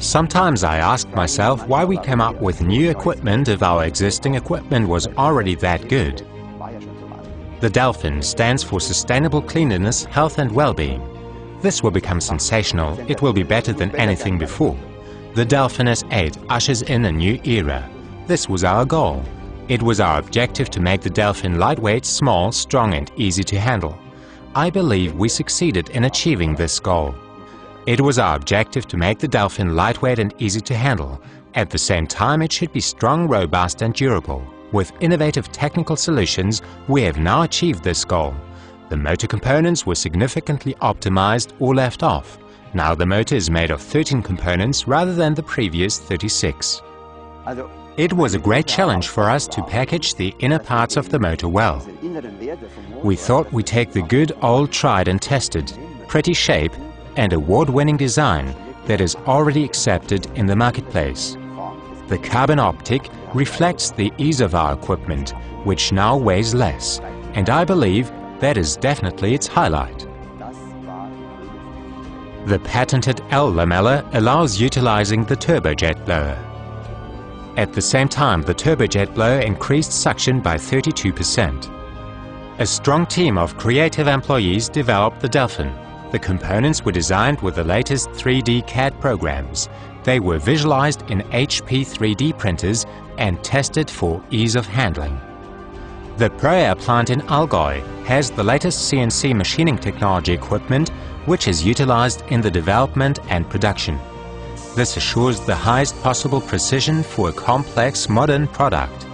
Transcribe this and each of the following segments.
Sometimes I ask myself why we came up with new equipment if our existing equipment was already that good. The DELPHIN stands for Sustainable Cleanliness, Health and Well-being. This will become sensational. It will be better than anything before. The DELPHIN S8 ushers in a new era. This was our goal. It was our objective to make the DELPHIN lightweight, small, strong and easy to handle. I believe we succeeded in achieving this goal. It was our objective to make the DELPHIN lightweight and easy to handle. At the same time, it should be strong, robust and durable. With innovative technical solutions, we have now achieved this goal. The motor components were significantly optimized or left off. Now the motor is made of 13 components rather than the previous 36. It was a great challenge for us to package the inner parts of the motor well. We thought we'd take the good old tried and tested, pretty shape and award-winning design that is already accepted in the marketplace. The carbon optic reflects the ease of our equipment, which now weighs less, and I believe that is definitely its highlight. The patented L lameller allows utilizing the turbojet blower. At the same time, the turbojet blower increased suction by 32%. A strong team of creative employees developed the DELPHIN. The components were designed with the latest 3D CAD programs. They were visualized in HP 3D printers and tested for ease of handling. The ProAir plant in Allgäu has the latest CNC machining technology equipment, which is utilized in the development and production. This assures the highest possible precision for a complex modern product.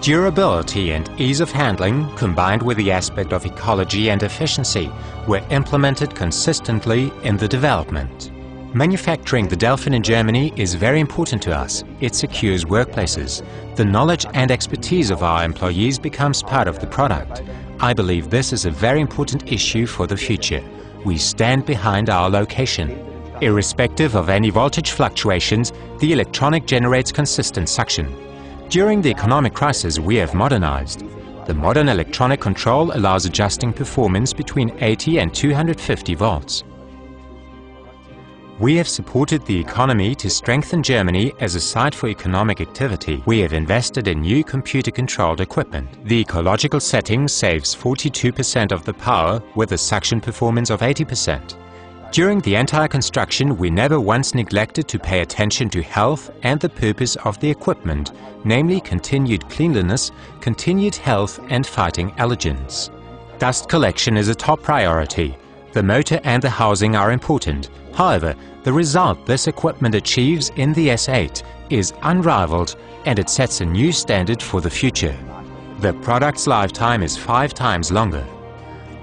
Durability and ease of handling, combined with the aspect of ecology and efficiency, were implemented consistently in the development. Manufacturing the DELPHIN in Germany is very important to us. It secures workplaces. The knowledge and expertise of our employees becomes part of the product. I believe this is a very important issue for the future. We stand behind our location. Irrespective of any voltage fluctuations, the electronic generates consistent suction. During the economic crisis, we have modernized. The modern electronic control allows adjusting performance between 80 and 250 volts. We have supported the economy to strengthen Germany as a site for economic activity. We have invested in new computer-controlled equipment. The ecological setting saves 42% of the power with a suction performance of 80%. During the entire construction, we never once neglected to pay attention to health and the purpose of the equipment, namely continued cleanliness, continued health and fighting allergens. Dust collection is a top priority. The motor and the housing are important. However, the result this equipment achieves in the S8 is unrivaled and it sets a new standard for the future. The product's lifetime is 5 times longer.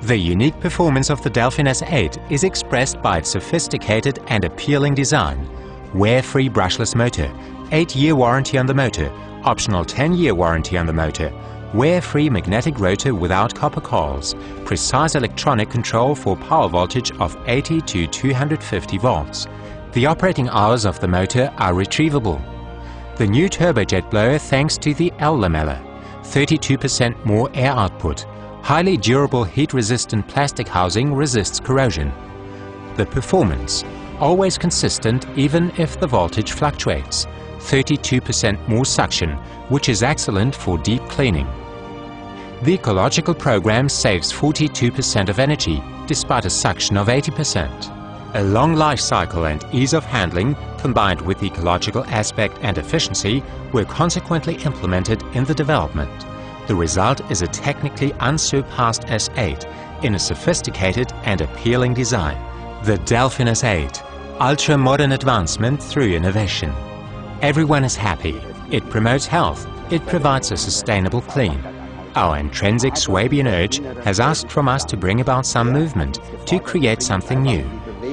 The unique performance of the DELPHIN S8 is expressed by its sophisticated and appealing design. Wear-free brushless motor, 8-year warranty on the motor, optional 10-year warranty on the motor, wear-free magnetic rotor without copper coils, precise electronic control for power voltage of 80 to 250 volts. The operating hours of the motor are retrievable. The new turbojet blower thanks to the L lameller, 32% more air output. Highly durable heat-resistant plastic housing resists corrosion. The performance, always consistent even if the voltage fluctuates. 32% more suction, which is excellent for deep cleaning. The ecological program saves 42% of energy, despite a suction of 80%. A long life cycle and ease of handling, combined with the ecological aspect and efficiency, were consequently implemented in the development. The result is a technically unsurpassed S8 in a sophisticated and appealing design. The DELPHIN S8, ultra-modern advancement through innovation. Everyone is happy. It promotes health. It provides a sustainable clean. Our intrinsic Swabian urge has asked from us to bring about some movement, to create something new.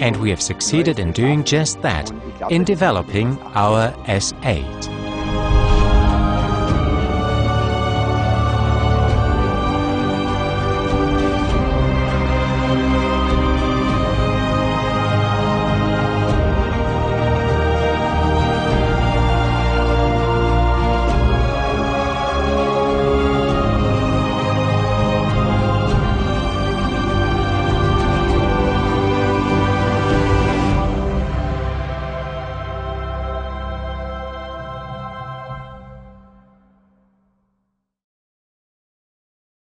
And we have succeeded in doing just that, in developing our S8.